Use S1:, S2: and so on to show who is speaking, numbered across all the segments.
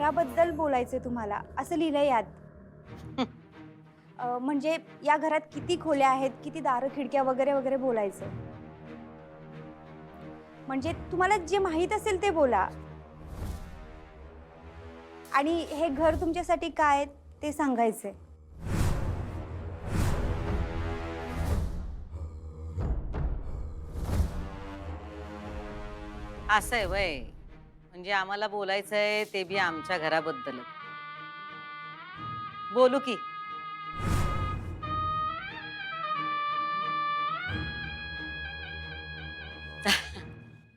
S1: घराबद्दल बोलायचंय तुम्हाला असं लिहिलंय यात. म्हणजे या घरात किती खोल्या आहेत, किती दारं खिडक्या वगैरे वगैरे बोलायचं. म्हणजे तुम्हाला जे माहित असेल ते बोला. आणि हे घर तुमच्यासाठी काय आहे ते सांगायचंय.
S2: असं आहे वय. म्हणजे आम्हाला बोलायचंय ते बी आमच्या घराबद्दल. बोलू की.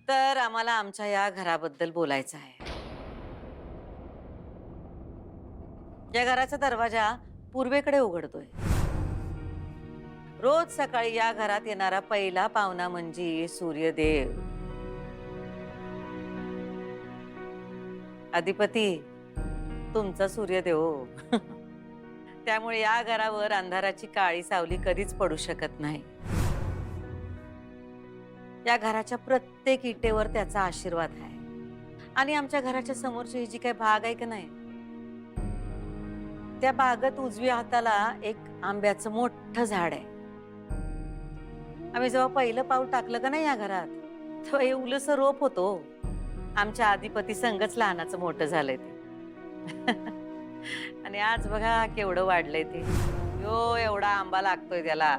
S2: तर आम्हाला आमच्या या घराबद्दल बोलायचं आहे. या घराचा दरवाजा पूर्वेकडे उघडतोय. रोज सकाळी या घरात येणारा पहिला पाहुणा म्हणजे सूर्यदेव. अधिपती तुमचा सूर्यदेव हो. त्यामुळे या घरावर अंधाराची काळी सावली कधीच पडू शकत नाही. या घराच्या प्रत्येक इटेवर त्याचा आशीर्वाद आहे. आणि आमच्या घराच्या समोरची ही जी काही बाग आहे का नाही, त्या बागेत उजव्या हाताला एक आंब्याचं मोठं झाड आहे. आम्ही जेव्हा पहिलं पाऊल टाकलं का नाही या घरात, तेव्हा हे उलस रोप होतो. आमच्या अधिपती संगच लहानाचं मोठं झालंय ते. आणि आज बघा केवढं वाढलंय ते. यो एवढा आंबा लागतोय त्याला.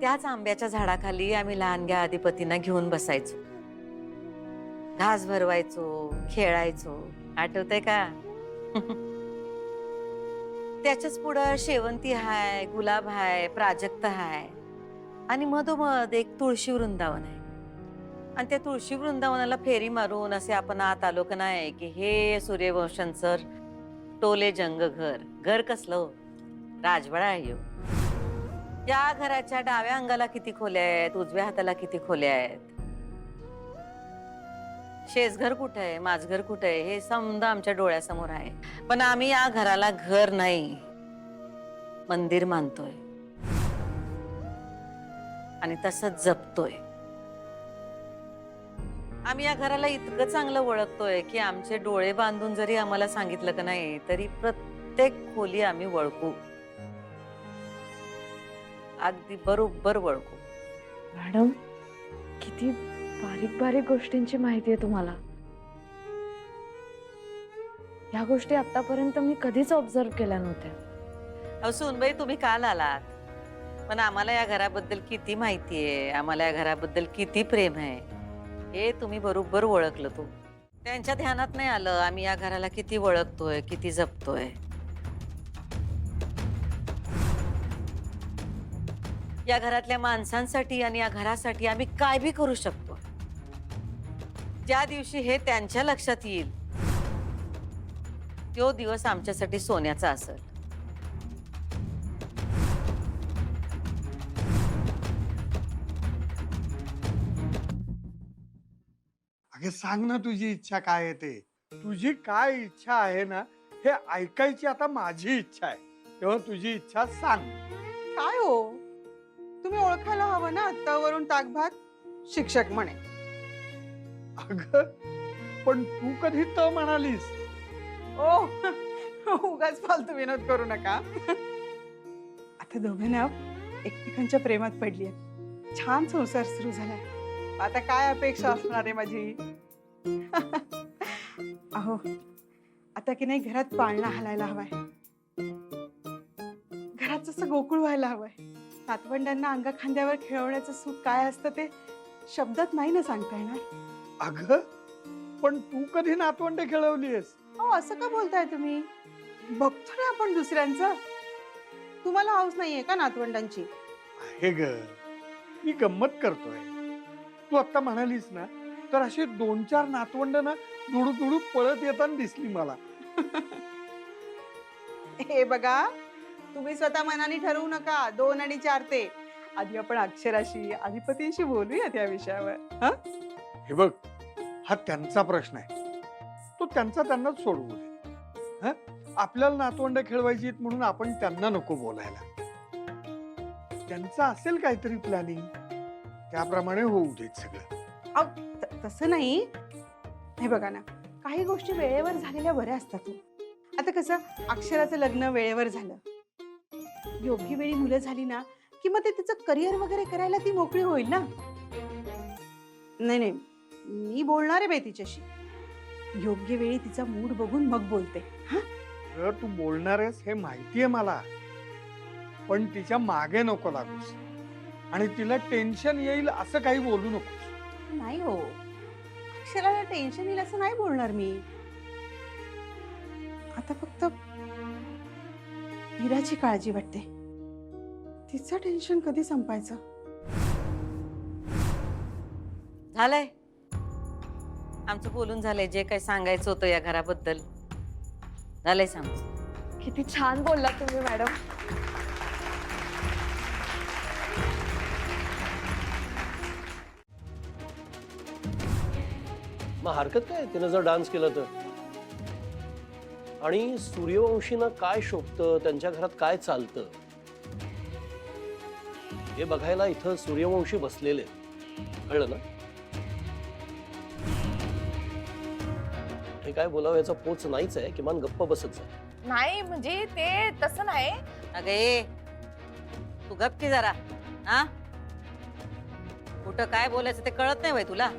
S2: त्याच आंब्याच्या झाडाखाली आम्ही लहानग्या अधिपतींना घेऊन बसायचो. घास भरवायचो, खेळायचो. आठवतंय का? त्याच्याच पुढं शेवंती हाय, गुलाब हाय, प्राजक्त हाय आणि मधोमध एक तुळशी वृंदावन आहे. आणि त्या तुळशी वृंदावनाला फेरी मारून असे आपण आत आलो का नाही की हे सूर्यवंशांचं टोले जंग घर. घर कसलं हो? राजवाडा आहे ह्यो. या घराच्या डाव्या अंगाला किती खोल्या आहेत, उजव्या हाताला किती खोल्या आहेत. शेजघर कुठे आहे, माझघर कुठे आहे हे समजा आमच्या डोळ्यासमोर आहे. पण आम्ही या घराला घर नाही, मंदिर मानतोय आणि तसंच जपतोय. आम्ही या घराला इतकं चांगलं ओळखतोय की आमचे डोळे बांधून जरी आम्हाला सांगितलं का नाही तरी प्रत्येक खोली आम्ही ओळखू. अगदी बरोबर ओळखू.
S3: मॅडम, किती बारीक बारीक गोष्टींची माहिती आहे तुम्हाला. या गोष्टी आतापर्यंत मी कधीच ऑब्झर्व केल्या नव्हत्या.
S2: अहो सुनबाई, तुम्ही काल आलात, पण आम्हाला या घराबद्दल किती माहिती आहे, आम्हाला या घराबद्दल किती प्रेम आहे हे तुम्ही बरोबर ओळखलं. तू त्यांच्या ध्यानात नाही आलं आम्ही या घराला किती ओळखतोय, किती जपतोय. या घरातल्या माणसांसाठी आणि या घरासाठी आम्ही काय बी करू शकतो. ज्या दिवशी हे त्यांच्या लक्षात येईल तो दिवस आमच्यासाठी सोन्याचा असेल.
S4: अगे सांग ना तुझी इच्छा काय आहे ते. तुझी काय इच्छा आहे ना हे ऐकायची आता माझी इच्छा आहे. तेव्हा तुझी इच्छा सांग.
S5: काय हो, तुम्ही ओळखायला हवं ना. तवरून ताकभात शिक्षक म्हणे.
S4: अगं पण तू कधी त म्हणालीस?
S5: ओ उगाच फालतू विनोद करू नका. आता दोघे ना एकमेकांच्या प्रेमात पडली आहेत. छान संसार सुरू झालाय. आता काय अपेक्षा असणार आहे माझी. अहो आता की नाही घरात पाळणा हलायला हवाय. घरात जसं गोकुळ व्हायला हवंय. नातवंडांना अंगा खांद्यावर खेळवण्याचं सुख काय असतं ते शब्दात नाही ना सांगता येणार.
S4: अगं पण तू कधी नातवंड खेळवलीस?
S5: अहो असं का बोलताय तुम्ही? बघतो ना आपण दुसऱ्यांचं. तुम्हाला हौस नाहीये का नातवंडांची?
S4: आहे ग, मी गंमत करतोय. तू आता म्हणालीस ना तर अशी 2-4 नातवंड ना दुडू दुडू पळत येताना दिसली मला.
S5: हे बघा, तुम्ही स्वतः मनाने ठरवू नका 2 आणि 4 ते. आधी आपण अक्षराशी अधिपतींशी बोलूया त्या विषयावर.
S4: हे बघ, हा त्यांचा प्रश्न आहे. तो त्यांचा त्यांनाच सोडवू दे. आपल्याला नातवंड खेळवायची म्हणून आपण त्यांना नको बोलायला. त्यांचं असेल काहीतरी प्लॅनिंग, त्याप्रमाणे होऊ देत सगळं.
S5: तसं नाही. हे बघा ना, काही गोष्टी वेळेवर झालेल्या बऱ्या असतात हो. आता कसं अक्षराचं लग्न वेळेवर झालं, योग्य वेळी मुलं झाली ना की मग ते तिचं करिअर वगैरे करायला ती मोकळी होईल ना. नाही नाही, मी बोलणार आहे बाई तिच्याशी. योग्य वेळी तिचा मूड बघून मग बोलते. हा,
S4: अगं, तू बोलणार आहेस हे माहितीये मला, पण तिच्या मागे नको लागूस आणि तिला टेन्शन येईल असं काही बोलू नकोस.
S5: नाही हो, अक्षराला टेन्शन येईल असं नाही बोलणार मी. आता फक्त हिराची काळजी वाटते. तिचं टेन्शन कधी संपायचं?
S2: झालंय आमचं बोलून झालंय. जे काही सांगायचं होतं या घराबद्दल झालंय सांग.
S3: किती छान बोलला तुम्ही मॅडम.
S6: मग हरकत काय तिनं जर डान्स केला तर. आणि सूर्यवंशींना काय शोभतं, त्यांच्या घरात काय चालतं हे बघायला इथं सूर्यवंशी बसलेले आहेत. कळलं ना? हे काय बोलावं याचा पोच नाहीच आहे, किमान गप्प बसच आहे.
S7: नाही म्हणजे ते तसं नाही.
S2: अगं ए, तू गप की जरा. हा, कुठं काय बोलायचं ते कळत नाही बाई तुला.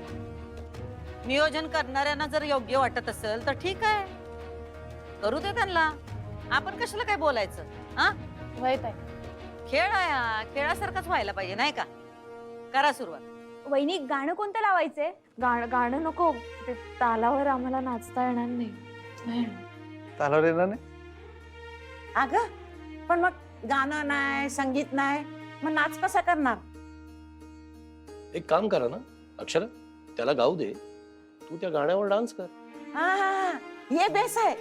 S2: नियोजन करणाऱ्यांना जर योग्य वाटत असेल तर ठीक आहे, करू दे त्यांना. आपण कशाला काय बोलायचं? हा,
S7: वय काय
S2: खेळ आहे हा, खेळासारखाच व्हायला पाहिजे नाही का? करा सुरुवात.
S1: वहिनी गाणं कोणतं लावायचंय?
S3: गाणं नको, ते तालावर आम्हाला नाचता येणार नाही.
S4: त्याला येणार नाही.
S8: अगं पण मग गाणं नाही, संगीत नाही, मग नाच कसा करणार?
S6: एक काम करा ना अक्षरा, त्याला गाऊ दे, तू त्या गाण्यावर डान्स कर.
S8: हा हा हा, हे बेस आहे.